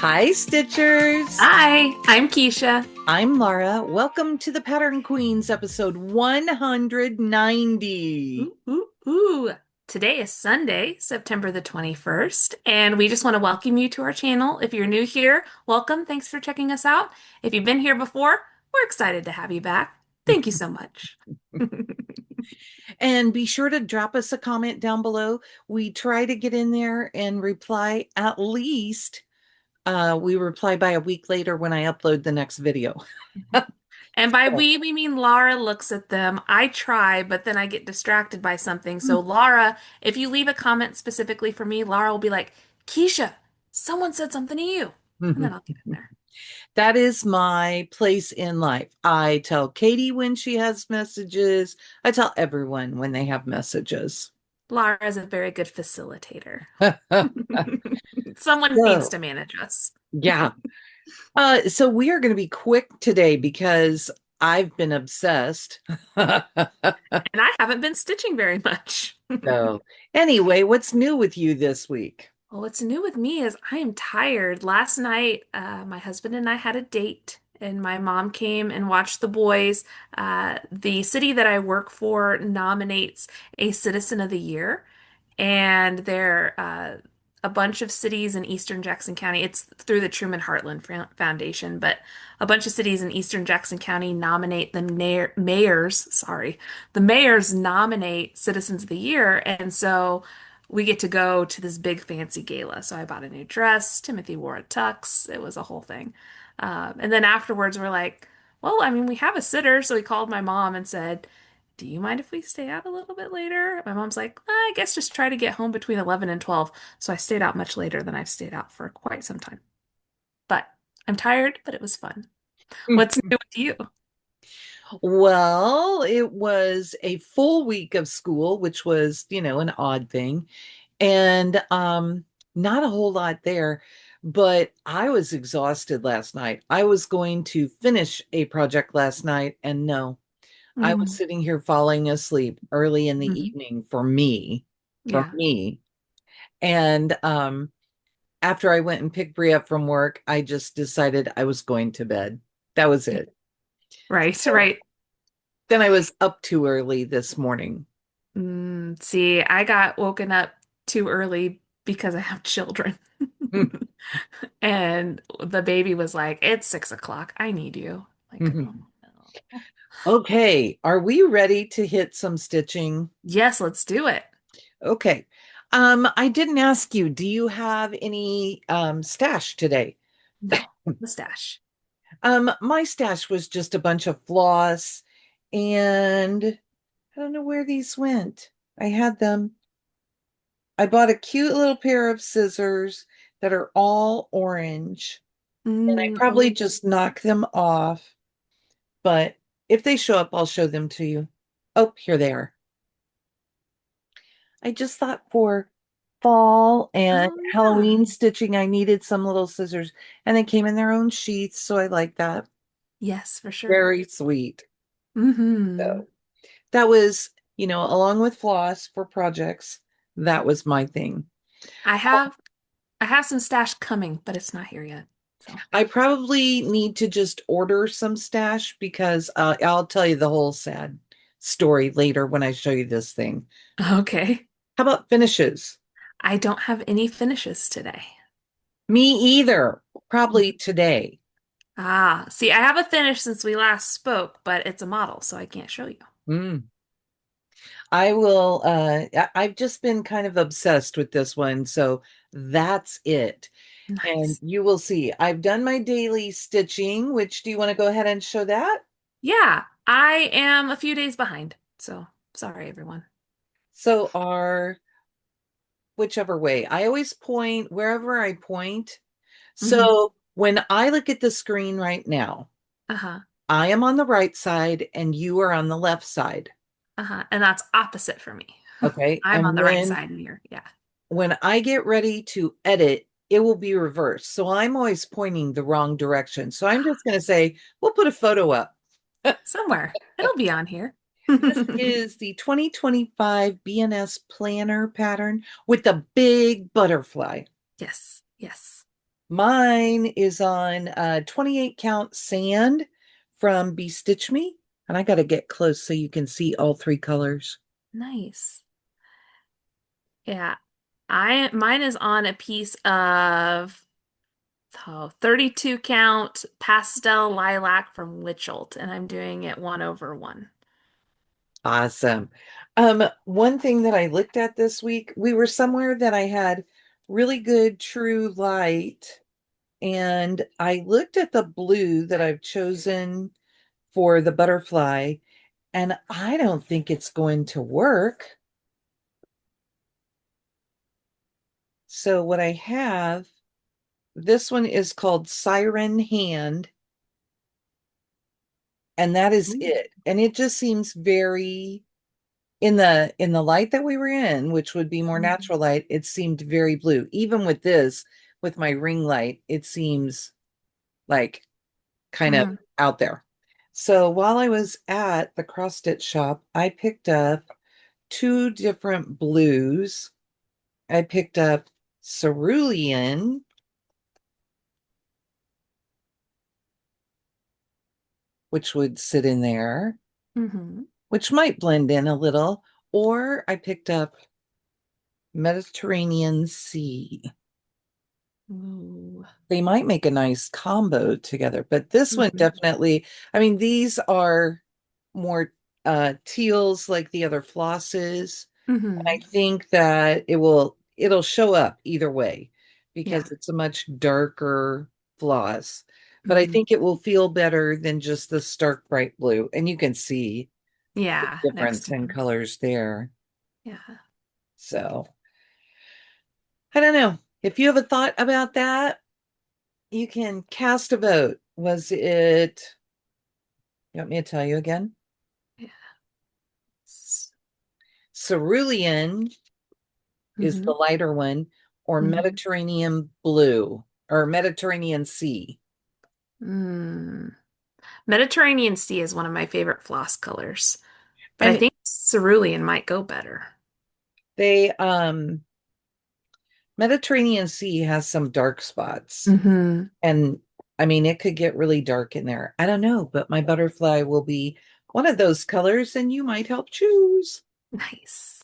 Hi, Stitchers. Hi, I'm Keisha. I'm Laura. Welcome to the Pattern Queens episode 190. Ooh, ooh, ooh. Today is Sunday, September the 21st, and we just want to welcome you to our channel. If you're new here, welcome. Thanks for checking us out. If you've been here before, we're excited to have you back. Thank you so much. And be sure to drop us a comment down below. We try to get in there and reply at least. We reply by a week later when I upload the next video. And by we mean Laura looks at them. I try, but then I get distracted by something. So, Laura, if you leave a comment specifically for me, Laura will be like, Keisha, someone said something to you. And then I'll get in there. That is my place in life. I tell Katie when she has messages. I tell everyone when they have messages. Laura is a very good facilitator. Someone needs So, to manage us. yeah. So we are going to be quick today because I've been obsessed. And I haven't been stitching very much. So anyway, what's new with you this week? Well, what's new with me is I am tired. Last night, my husband and I had a date, and my mom came and watched the boys. The city that I work for nominates a Citizen of the Year, and there a bunch of cities in Eastern Jackson County. It's through the Truman Heartland Foundation, but a bunch of cities in Eastern Jackson County nominate the mayors. Sorry, the mayors nominate Citizens of the Year, and so we get to go to this big fancy gala. So I bought a new dress. Timothy wore a tux. It was a whole thing. And then afterwards, we're like, well, I mean, we have a sitter. So we called my mom and said, do you mind if we stay out a little bit later? My mom's like, I guess just try to get home between 11 and 12. So I stayed out much later than I've stayed out for quite some time. But I'm tired, but it was fun. What's new with you? Well, it was a full week of school, which was, an odd thing. And not a whole lot there, but I was exhausted last night. I was going to finish a project last night, and no, I was Mm, sitting here falling asleep early in the mhm. evening for me, for Yeah. me. And after I went and picked Brie up from work, I just decided I was going to bed. That was it. Right, So right. then I was up too early this morning. See, I got woken up too early because I have children. And the baby was like, it's 6 o'clock. I need you. Like, oh no. Okay, are we ready to hit some stitching? Yes, let's do it. Okay. I didn't ask you, do you have any stash today? No, mustache. My stash was just a bunch of floss, and I don't know where these went. I had them. I bought a cute little pair of scissors that are all orange, and I probably Oh, just knock them off, but if they show up, I'll show them to you. Oh, here they are. I just thought for fall and oh yeah. Halloween stitching, I needed some little scissors, and they came in their own sheaths, so I like that. Yes, for sure. Very sweet. Hmm. So that was, along with floss for projects, that was my thing. I have I have some stash coming, but it's not here yet. So, I probably need to just order some stash because I'll tell you the whole sad story later when I show you this thing. okay. How about finishes? I don't have any finishes today. Me either. Probably today. Ah, see, I have a finish since we last spoke, but it's a model, so I can't show you. Mm. I will I've just been kind of obsessed with this one, so that's it. And Nice. you will see. I've done my daily stitching, which do you want to go ahead and show that? Yeah, I am a few days behind. So, sorry, everyone. So our whichever way. I always point wherever I point. Hmm. So when I look at the screen right now, Uh-huh. I am on the right side and you are on the left side. Uh-huh. And that's opposite for me. Okay. I'm on And the right when side and you're, yeah. when I get ready to edit, it will be reversed. So I'm always pointing the wrong direction. So I'm just going to say, we'll put a photo up. Somewhere. It'll be on here. This is the 2025 BNS planner pattern with the big butterfly. Yes. Yes. Mine is on 28 count sand from BeStitch Me. And I got to get close so you can see all three colors. Nice. Yeah. I mine is on a piece of 32 count pastel lilac from Wichelt, and I'm doing it 1/1. Awesome. One thing that I looked at this week, we were somewhere that I had really good true light, and I looked at the blue that I've chosen for the butterfly, and I don't think it's going to work. So what I have, this one is called Siren Hand, and that is Mm. it. And it just seems very in the light that we were in, which would be more Mhm. natural light, it seemed very blue. Even with this, with my ring light, it seems like kind of Mhm. out there. So while I was at the cross stitch shop, I picked up two different blues. I picked up cerulean, which would sit in there, Mhm. which might blend in a little, or I picked up Mediterranean Sea. Ooh. They might make a nice combo together, but this one Mhm. definitely, I mean, these are more teals like the other flosses. And I Mhm. think that it'll show up either way Yeah. because it's a much darker floss. But I Mhm. think it will feel better than just the stark bright blue. And you can see the Yeah, next difference to in him. colors there. Yeah. So I don't know. If you have a thought about that, you can cast a vote. Was it, you want me to tell you again? Yes. Cerulean is the Mhm. lighter one, or Mhm. Mediterranean blue, or Mediterranean Sea. Mm. Mediterranean Sea is one of my favorite floss colors, but I And think cerulean might go better. they Mediterranean Sea has some dark spots. Hmm. And I mean, it could get really dark in there. I don't know, but my butterfly will be one of those colors, and you might help choose. Nice.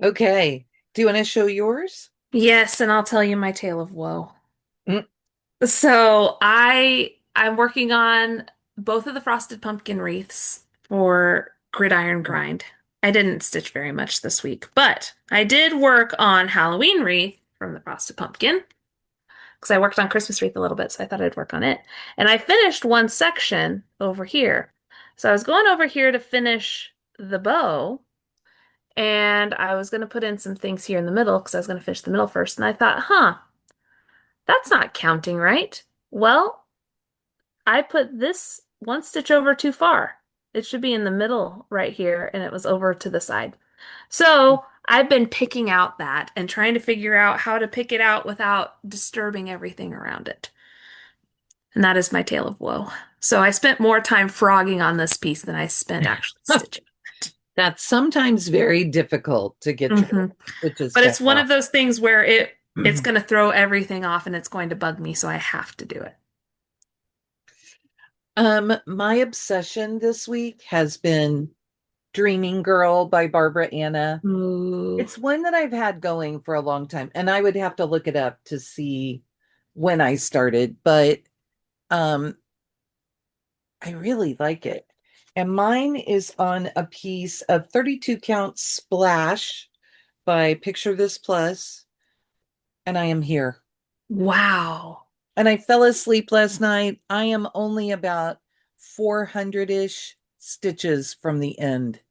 Okay. Do you want to show yours? Yes, and I'll tell you my tale of woe. Mm, So I'm working on both of the frosted pumpkin wreaths for gridiron grind. I didn't stitch very much this week, but I did work on Halloween wreath from the frosted pumpkin because I worked on Christmas wreath a little bit, so I thought I'd work on it. And I finished one section over here. So I was going over here to finish the bow, and I was going to put in some things here in the middle because I was going to finish the middle first. And I thought, huh, that's not counting right. Well, I put this one stitch over too far. It should be in the middle right here, and it was over to the side. So I've been picking out that and trying to figure out how to pick it out without disturbing everything around it. And that is my tale of woe. So I spent more time frogging on this piece than I spent actually stitching it. That's sometimes very difficult to get your Hmm. stitches But to it's one half. of those things where it's going to throw everything off and it's going to bug me, so I have to do it. My obsession this week has been Dreaming Girl by Barbara Anna. Ooh. It's one that I've had going for a long time, and I would have to look it up to see when I started, but um, I really like it. And mine is on a piece of 32 count splash by Picture This Plus, and I am here. Wow. And I fell asleep last night. I am only about 400-ish stitches from the end.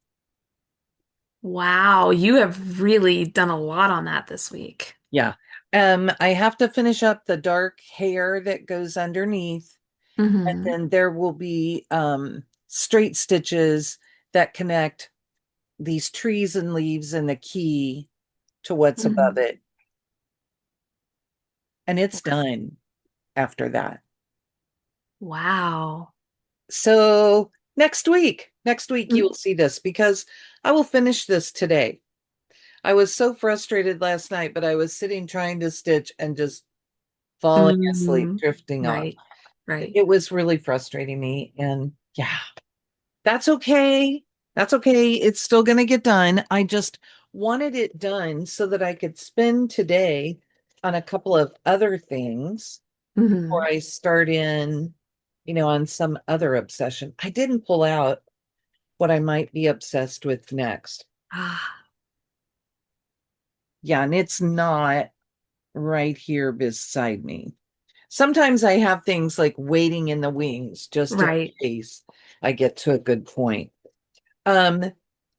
Wow. You have really done a lot on that this week. Yeah. I have to finish up the dark hair that goes underneath, and Hmm. then there will be straight stitches that connect these trees and leaves and the key to what's above Hmm. it. And it's done after that. Wow. So next week you Mm. will see this because I will finish this today. I was so frustrated last night, but I was sitting trying to stitch and just falling asleep, Mm, drifting off. right, right. It was really frustrating me. And yeah, that's okay. That's okay. It's still going to get done. I just wanted it done so that I could spend today on a couple of other things before Hmm. I start in, on some other obsession. I didn't pull out what I might be obsessed with next. Ah, Yeah, and it's not right here beside me. Sometimes I have things like waiting in the wings just in right. case I get to a good point. Um,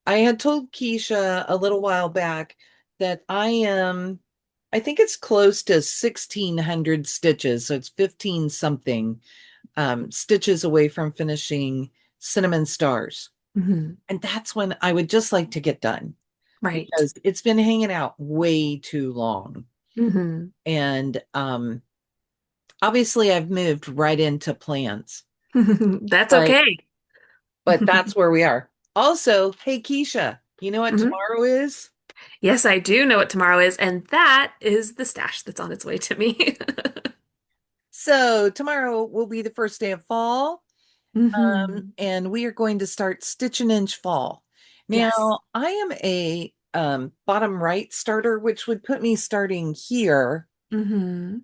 I had told Keisha a little while back that I think it's close to 1,600 stitches. So it's 15 something stitches away from finishing Cinnamon Stars. Hmm. And that's when I would just like to get done Right. because it's been hanging out way too long. Hmm. And obviously I've moved right into plans, That's but okay. that's where we are. Also, hey Keisha, you know what Mhm. tomorrow is? Yes, I do know what tomorrow is, and that is the stash that's on its way to me. So tomorrow will be the first day of fall, Hmm. and we are going to start Stitch and Inch Fall. Yes. Now, I am a bottom right starter, which would put me starting here, Hmm.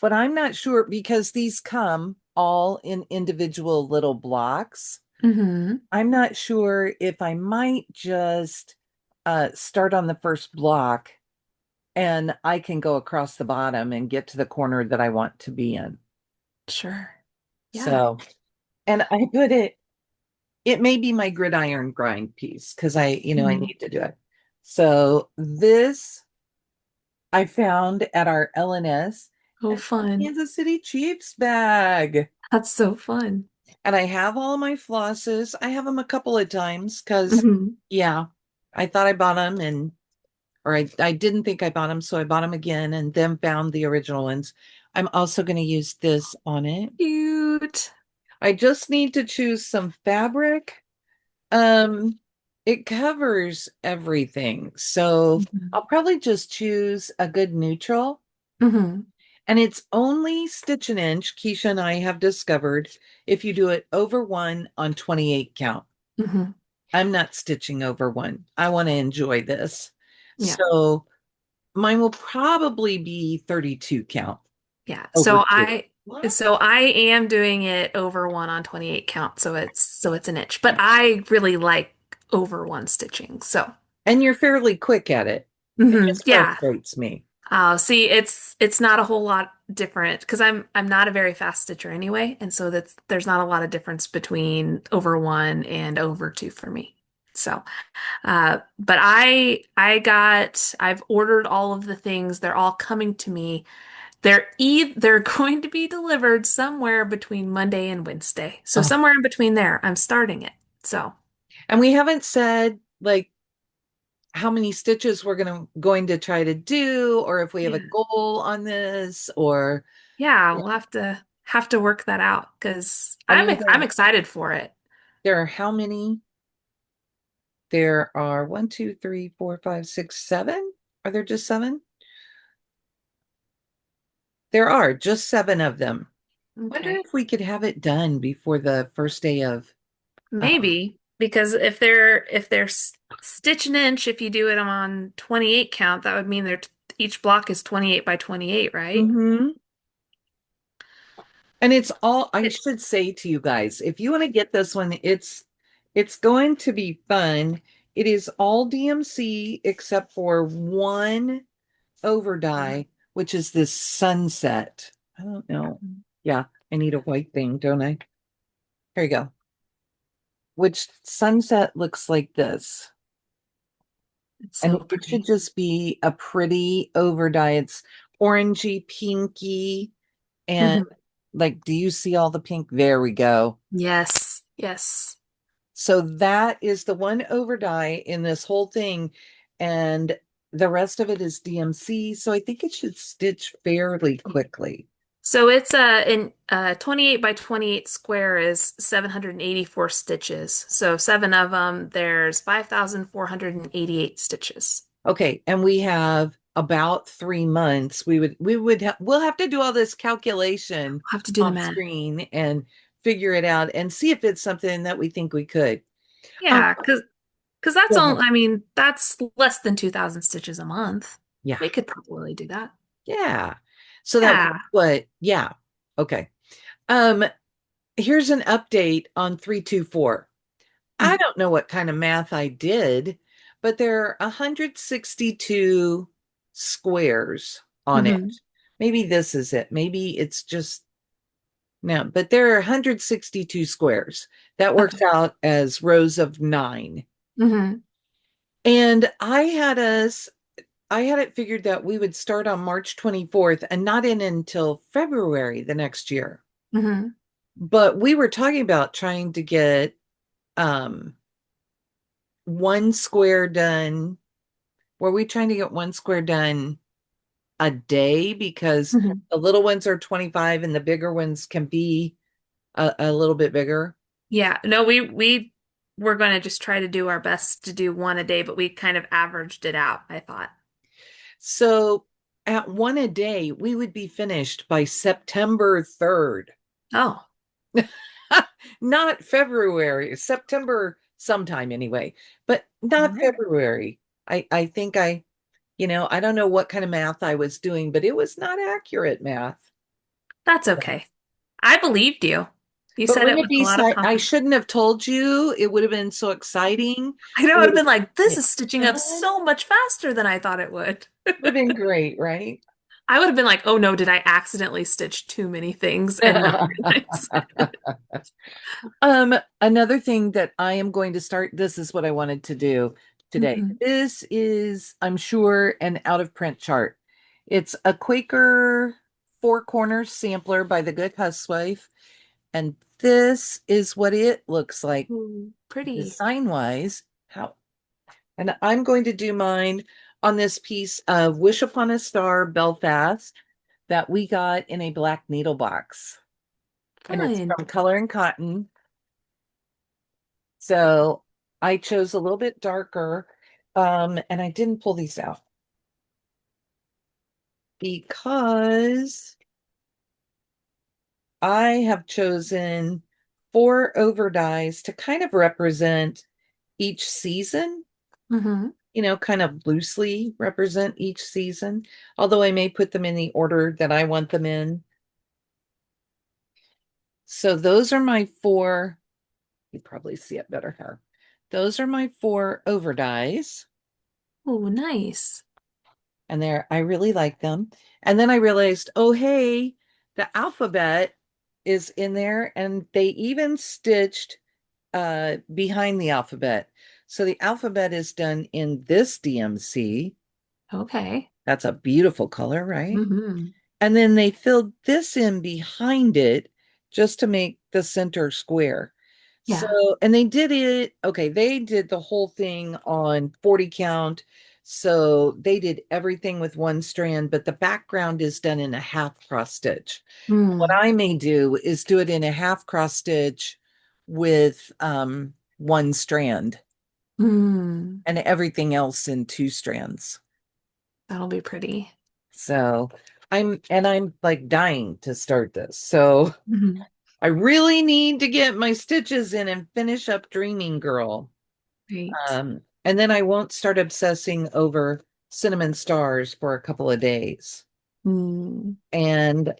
but I'm not sure because these come all in individual little blocks. Hmm. I'm not sure if I might just start on the first block and I can go across the bottom and get to the corner that I want to be in. Sure. Yeah. So, and I put it may be my gridiron grind piece because I Mhm. need to do it. So this I found at our LNS Oh, at the fun. Kansas City Chiefs bag. That's so fun. And I have all my flosses. I have them a couple of times because, Hmm. yeah, I thought I bought them or I didn't think I bought them. So I bought them again and then found the original ones. I'm also going to use this on it. Cute. I just need to choose some fabric. Um, it covers everything. So Hmm. I'll probably just choose a good neutral. Hmm. And it's only stitch an inch, Keisha and I have discovered, if you do it over one on 28 count. Hmm. I'm not stitching over one. I want to enjoy this. Yeah. So mine will probably be 32 count Yeah. over So two. I What? so I am doing it over one on 28 count, so it's an inch. But I really like over one stitching. So And you're fairly quick at it. It just yeah. frustrates me. See, it's not a whole lot different because I'm not a very fast stitcher anyway, and so there's not a lot of difference between over one and over two for me. So, but I've ordered all of the things. They're all coming to me. They're going to be delivered somewhere between Monday and Wednesday. So Oh, somewhere in between there, I'm starting it. So and we haven't said like how many stitches we're going to try to do, or if we have a yeah, goal on this, or yeah, we'll have to work that out because I I'm mean I'm excited for it. there are how many? There are one, two, three, four, five, six, seven. Are there just seven? There are just seven of them. Wonder Okay. if we could have it done before the first day of Maybe because if they're stitch an inch, if you do it on 28 count, that would mean each block is 28 by 28, right? Mhm. And it's all I It, should say to you guys, if you want to get this one, it's going to be fun. It is all DMC except for one over die, which is this sunset. I don't know. Yeah, I need a white thing, don't I? Here you go. Which sunset looks like this. it's And so it should pretty. just be a pretty over dye. It's orangey, pinky, and Mhm. like, do you see all the pink? There we go. Yes, yes. So that is the one over dye in this whole thing. And the rest of it is DMC. So I think it should stitch fairly quickly. So it's in 28 by 28 square is 784 stitches. So seven of them, there's 5,488 stitches. Okay. And we have about 3 months, we'll have to do all this calculation I'll have to do the off math. screen and figure it out and see if it's something that we think we could. Um, Yeah, because that's Go all, ahead. I mean, that's less than 2,000 stitches a month. Yeah, We could probably do that. yeah. So that Yeah. what? Yeah. Okay. Um, Here's an update on 324. I don't know what kind of math I did, but there are 162 squares on it. Mm-hmm. Maybe this is it. Maybe it's just no, but there are 162 squares. That works Okay. out as rows of 9. Mm-hmm. And I had it figured that we would start on March 24th and not in until February the next year. Mm-hmm. But we were talking about trying to get um one square done. Were we trying to get one square done a day because Mm-hmm. the little ones are 25 and the bigger ones can be a little bit bigger? Yeah. No, we were going to just try to do our best to do one a day, but we kind of averaged it out, I thought. So at one a day, we would be finished by September 3rd. Oh. Not February, September sometime anyway, but not Oh. February. I think I don't know what kind of math I was doing, but it was not accurate math. That's okay. I believed you. You But said wouldn't it it with a be, lot of I confidence. shouldn't have told you. It would have been so exciting. I know We I'd have would been like, this have is stitching up done. so much faster than I thought it would. Would have been great, right? I would have been like, oh no, did I accidentally stitch too many things and not realize? Another thing that I am going to start, this is what I wanted to do today. Hmm. This is, I'm sure, an out of print chart. It's a Quaker Four Corners sampler by the Good Housewife. And this is what it looks like Ooh, pretty. design wise. How, and I'm going to do mine on this piece of Wish Upon a Star Belfast that we got in a black needle box. And it's Fun. from Color and Cotton. So I chose a little bit darker. And I didn't pull these out because I have chosen 4 overdyes to kind of represent each season, Hmm. kind of loosely represent each season, although I may put them in the order that I want them in. So those are my four. You probably see it better here. Those are my 4 overdyes. Oh, nice. And I really like them. And then I realized, oh, hey, the alphabet is in there, and they even stitched behind the alphabet. So the alphabet is done in this DMC. Okay. That's a beautiful color, right? Hmm. And then they filled this in behind it just to make the center square. So, Yeah. and they did it, okay, they did the whole thing on 40 count. So they did everything with one strand, but the background is done in a half cross stitch. What Mm. I may do is do it in a half cross stitch with one strand Mm. and everything else in 2 strands. That'll be pretty. So I'm like dying to start this. So Hmm. I really need to get my stitches in and finish up Dreaming Girl. Great. And then I won't start obsessing over cinnamon stars for a couple of days. Mm. And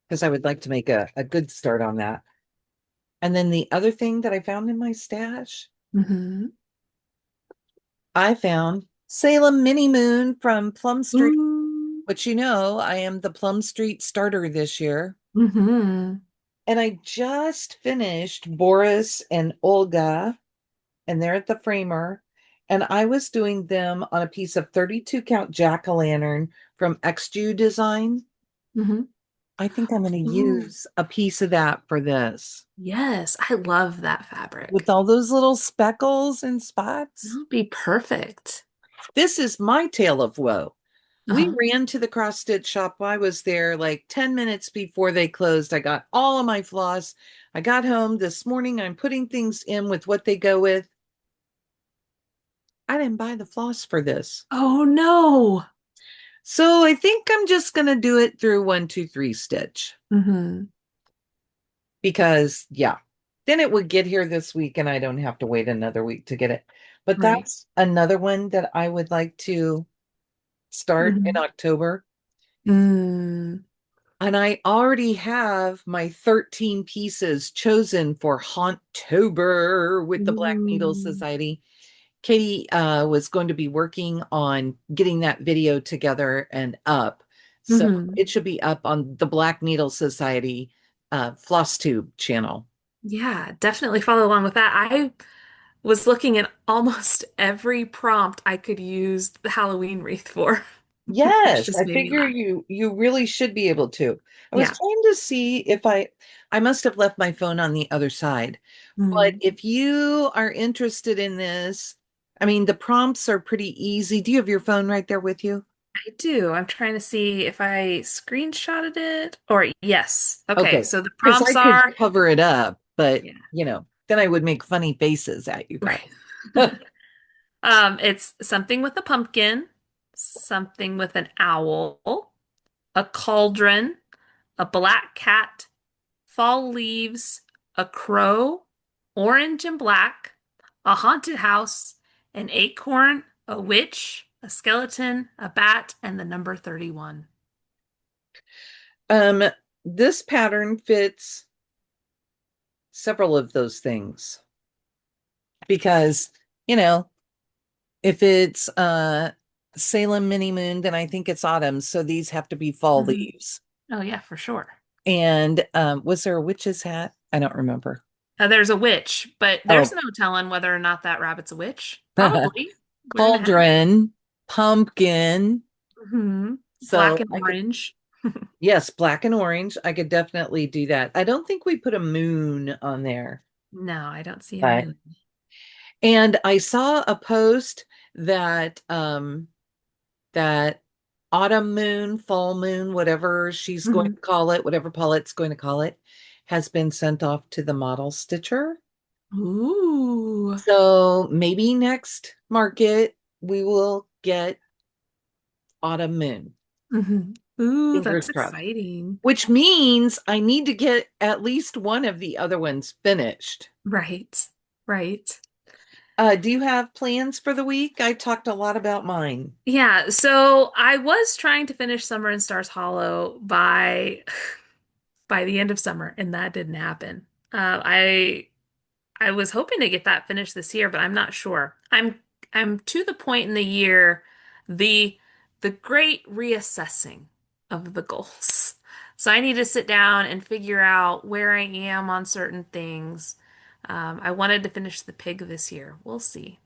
because I would like to make a good start on that. And then the other thing that I found in my stash, Hmm. I found Salem Mini Moon from Plum Street, Ooh. which I am the Plum Street starter this year. Hmm. And I just finished Boris and Olga, and they're at the framer. And I was doing them on a piece of 32 count jack-o'-lantern from XJU Design. Hmm. I think I'm going to Ooh. use a piece of that for this Yes, I love that with fabric. all those little speckles and spots. That'll be perfect. This is my tale of woe. We Uh-huh. ran to the cross stitch shop. I was there like 10 minutes before they closed. I got all of my floss. I got home this morning. I'm putting things in with what they go with. I didn't buy the floss for this. Oh no. So I think I'm just going to do it through 1, 2, 3 stitch Hmm. because, yeah, then it would get here this week and I don't have to wait another week to get it. But Right. that's another one that I would like to start in Hmm. October. Mm. And I already have my 13 pieces chosen for Hauntober with the Black Needle Ooh. Society. Katie was going to be working on getting that video together and up. So Hmm. it should be up on the Black Needle Society Flosstube channel. Yeah, definitely follow along with that. I was looking at almost every prompt I could use the Halloween wreath for, which Yes, just I made me figure laugh. you really should be able to. I was Yeah. trying to see if I must have left my phone on the other side. But Mm. if you are interested in this, I mean, the prompts are pretty easy. Do you have your phone right there with you? I do. I'm trying to see if I screenshotted it or yes. Okay, Okay, so the because prompts I could are cover it up, but yeah, then I would make funny faces at you guys. right. It's something with a pumpkin, something with an owl, a cauldron, a black cat, fall leaves, a crow, orange and black, a haunted house, an acorn, a witch, a skeleton, a bat, and the number 31. Um, this pattern fits several of those things because, you know, if it's Salem mini moon, then I think it's autumn, so these have to be fall Mhm. leaves. Oh, yeah, for sure. And was there a witch's hat? I don't remember. There's a witch, but there's Oh, no telling whether or not that rabbit's a witch. Probably. Wearing the hat. cauldron, pumpkin. Black So and I could, orange. yes, black and orange. I could definitely do that. I don't think we put a moon on there, No, I don't see a but moon. and I saw a post that that autumn moon, fall moon, whatever she's going Mhm. to call it, whatever Paulette's going to call it, has been sent off to the model stitcher. Ooh. So maybe next market we will get autumn moon. Mhm. Ooh, Fingers that's crossed. exciting. Which means I need to get at least one of the other ones finished. Right. Right. Do you have plans for the week? I talked a lot about mine. Yeah, so I was trying to finish Summer in Stars Hollow by the end of summer, and that didn't happen. I was hoping to get that finished this year, but I'm not sure. I'm to the point in the year, the the great reassessing of the goals. So I need to sit down and figure out where I am on certain things. I wanted to finish the pig this year. We'll see.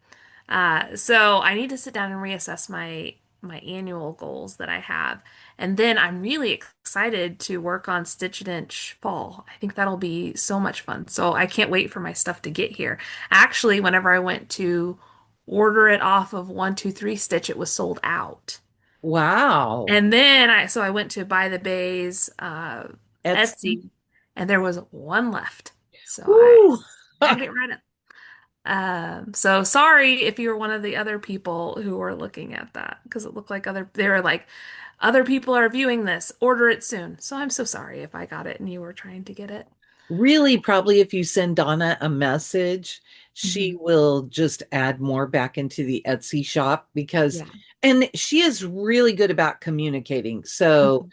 So I need to sit down and reassess my annual goals that I have. And then I'm really excited to work on Stitch and Inch Fall. I think that'll be so much fun. So I can't wait for my stuff to get here. Actually, whenever I went to order it off of 1, 2, 3 Stitch, it was sold out. Wow. And then I went to Buy the Bays Etsy. Etsy, and there was one left. So I Woo! snagged it right up. So sorry if you were one of the other people who were looking at that because it looked like they were like, other people are viewing this, order it soon. So I'm so sorry if I got it and you were trying to get it. Really, probably if you send Donna a message, she Hmm. will just add more back into the Etsy shop because, Yeah. and she is really good about communicating. So Hmm.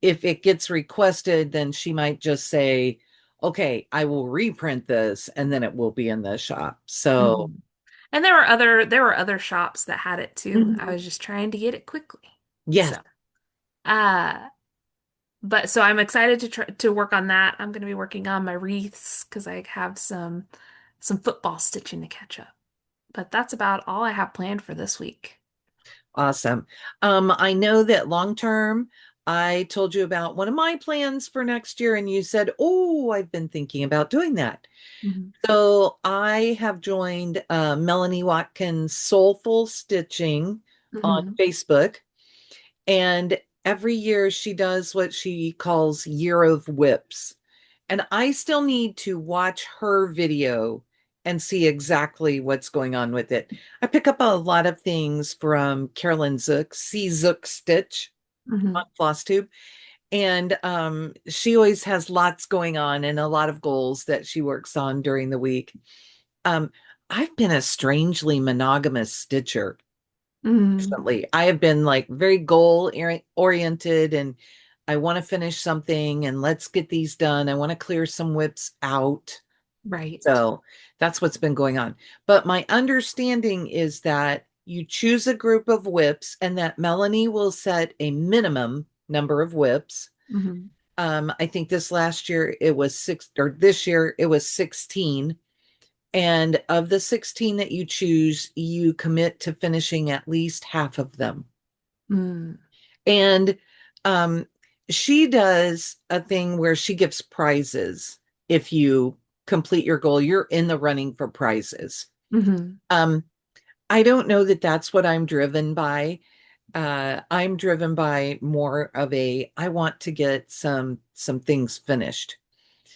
if it gets requested, then she might just say, okay, I will reprint this and then it will be in the shop. So, Hmm. And there were other shops that had it too. I mhm. was just trying to get it quickly. Yes, So, uh, but so I'm excited to work on that. I'm going to be working on my wreaths because I have some football stitching to catch up. But that's about all I have planned for this week. awesome. I know that long term, I told you about one of my plans for next year, and you said, oh, I've been thinking about doing that. Mhm. So I have joined Melanie Watkins Soulful Stitching on Mhm. Facebook, and every year she does what she calls Year of Whips. And I still need to watch her video and see exactly what's going on with it. I pick up a lot of things from Carolyn Zook, Zook Stitch on Hmm. Flosstube. And she always has lots going on and a lot of goals that she works on during the week. Um, I've been a strangely monogamous stitcher Mm. recently. I have been like very goal oriented and I want to finish something and let's get these done. I want to clear some whips out. Right. So that's what's been going on. But my understanding is that you choose a group of whips and that Melanie will set a minimum number of whips. Hmm. I think this last year it was six, or this year it was 16. And of the 16 that you choose, you commit to finishing at least half of them. Mm. And um, she does a thing where she gives prizes. If you complete your goal, you're in the running for prizes. Hmm. Um, I don't know that that's what I'm driven by. I'm driven by more of a I want to get some things finished.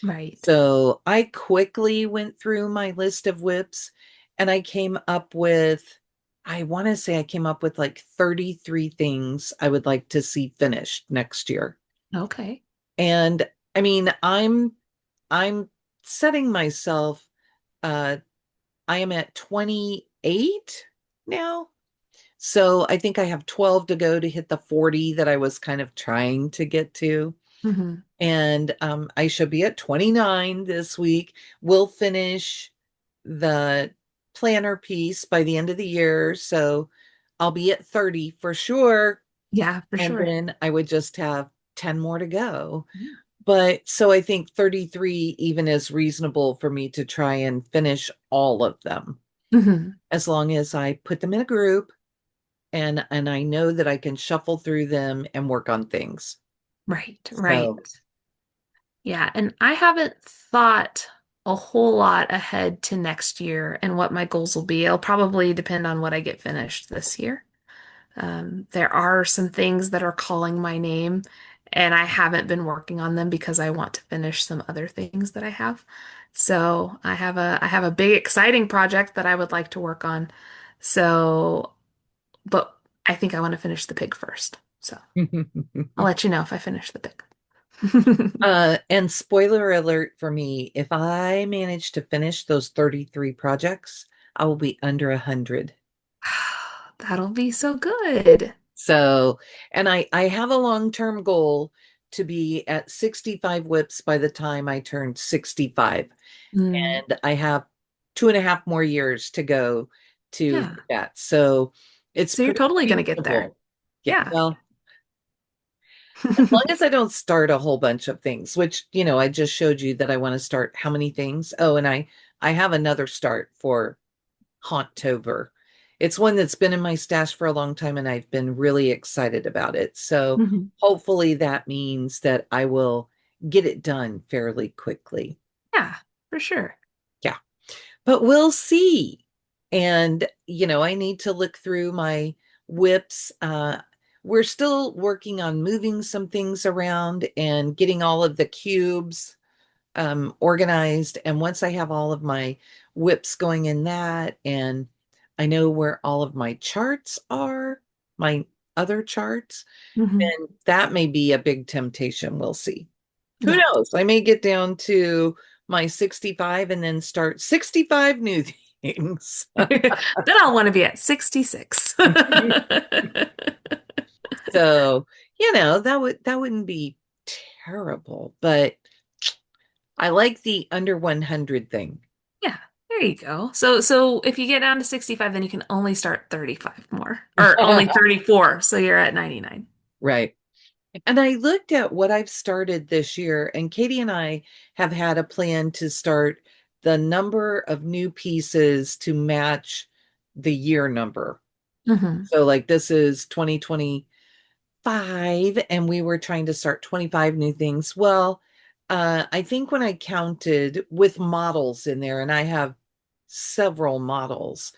Right. So I quickly went through my list of whips and I came up with, I want to say I came up with like 33 things I would like to see finished next year. Okay. And I mean, I'm setting myself uh I am at 28 now. So I think I have 12 to go to hit the 40 that I was kind of trying to get to. Hmm. And I should be at 29 this week. We'll finish the planner piece by the end of the year. So I'll be at 30 for sure. Yeah, for And sure. then I would just have 10 more to go. But so I think 33 even is reasonable for me to try and finish all of them Hmm. as long as I put them in a group and I know that I can shuffle through them and work on things. Right, right. So Yeah, and I haven't thought a whole lot ahead to next year and what my goals will be. It'll probably depend on what I get finished this year. There are some things that are calling my name, and I haven't been working on them because I want to finish some other things that I have. So I have a big exciting project that I would like to work on. So, but I think I want to finish the pig first. So I'll let you know if I finish the pig. And spoiler alert for me, if I manage to finish those 33 projects, I will be under 100. That'll be so good. So, and I have a long-term goal to be at 65 whips by the time I turn 65. Mm, And I have 2.5 more years to go to yeah. hit that. So it's So you're pretty totally going to get there. reasonable. Yeah, Yeah. well, as long as I don't start a whole bunch of things, which, I just showed you that I want to start how many things? Oh, and I have another start for Hauntober. It's one that's been in my stash for a long time and I've been really excited about it. So Mhm. hopefully that means that I will get it done fairly quickly. Yeah, for sure. Yeah, but we'll see. And, I need to look through my whips. We're still working on moving some things around and getting all of the cubes organized. And once I have all of my whips going in that, and I know where all of my charts are, my other charts, Hmm. then that may be a big temptation. We'll see. Who Yeah. knows? I may get down to my 65 and then start 65 new things. Then I'll want to be at 66. So, that wouldn't be terrible, but I like the under 100 thing. Yeah, there you go. So if you get down to 65, then you can only start 35 more, or only 34, so you're at 99. Right. And I looked at what I've started this year, and Katie and I have had a plan to start the number of new pieces to match the year number. Hmm. So, like, this is 2025, and we were trying to start 25 new things. Well, I think when I counted with models in there, and I have several models,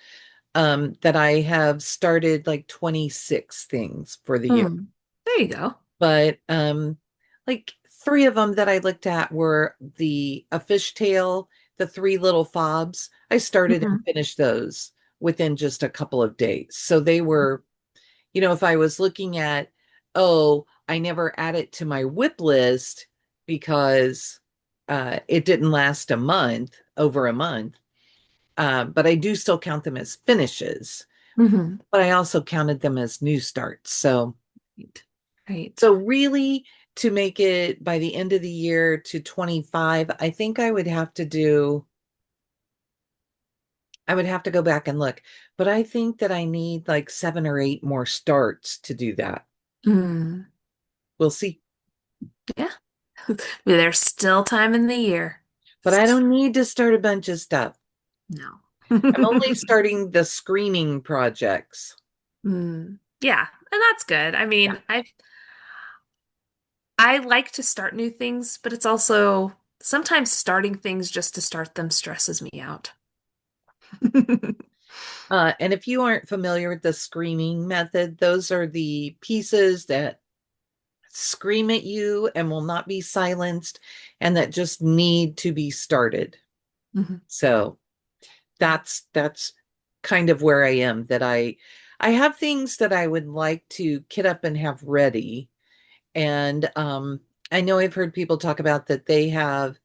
that I have started like 26 things for the year. Mm. There you go. But like three of them that I looked at were a fishtail the three little fobs, I started and Hmm. finished those within just a couple of days. So they were, if I was looking at, oh, I never add it to my whip list because it didn't last a month, over a month. But I do still count them as finishes, Hmm. but I also counted them as new starts. So, Right. Right. so really to make it by the end of the year to 25, I think I would have to go back and look, but I think that I need like 7 or 8 more starts to do that. Mm. We'll see. Yeah. There's still time in the year. But I don't need to start a bunch of stuff. No. I'm only starting the screening projects. Mm. Yeah, and that's good. I Yeah. mean, I like to start new things, but it's also sometimes starting things just to start them stresses me out. And if you aren't familiar with the screaming method, those are the pieces that scream at you and will not be silenced and that just need to be started. Mhm. So that's kind of where I am, that I have things that I would like to kit up and have ready. And I know I've heard people talk about that they have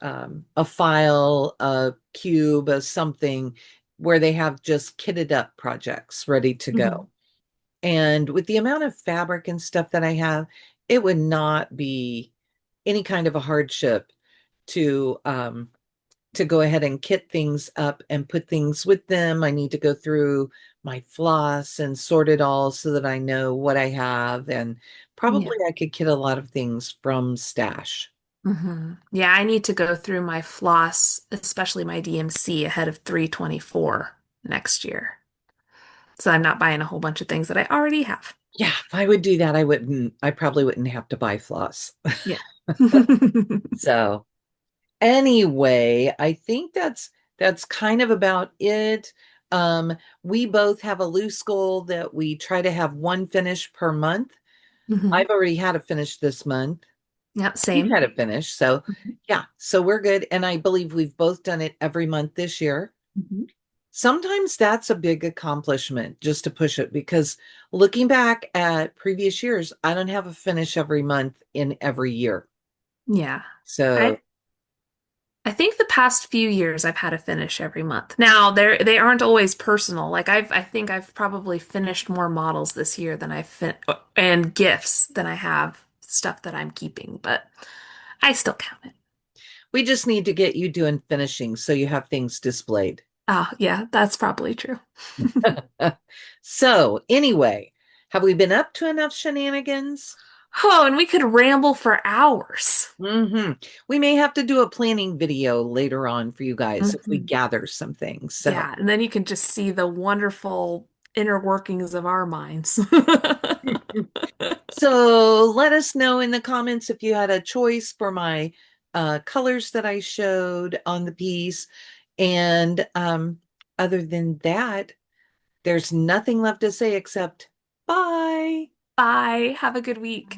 a file, a cube, a something where they have just kitted up projects ready to go. Mhm. And with the amount of fabric and stuff that I have, it would not be any kind of a hardship to to go ahead and kit things up and put things with them. I need to go through my floss and sort it all so that I know what I have. And Yeah. probably I could kit a lot of things from stash. Yeah, I need to go through my floss, especially my DMC, ahead of 324 next year. So I'm not buying a whole bunch of things that I already have. Yeah, if I would do that, I probably wouldn't have to buy floss. Yeah. So anyway, I think that's kind of about it. We both have a loose goal that we try to have one finish per month. Hmm. I've already had a finish this month. Yep, You've same. had a finish. So yeah, so we're good. And I believe we've both done it every month this year. Mhm. Sometimes that's a big accomplishment just to push it, because looking back at previous years, I don't have a finish every month in every year. Yeah. So I I think the past few years I've had a finish every month. Now they aren't always personal. Like I think I've probably finished more models this year than I've fin and gifts than I have stuff that I'm keeping, but I still count it. we just need to get you doing finishing so you have things displayed. Oh, yeah, that's probably true. So anyway, have we been up to enough shenanigans? Oh, and we could ramble for hours. We may have to do a planning video later on for you guys if we Mhm. gather some things. So Yeah, and then you can just see the wonderful inner workings of our minds. So let us know in the comments if you had a choice for my colors that I showed on the piece. And other than that, there's nothing left to say except bye. Bye. Have a good week.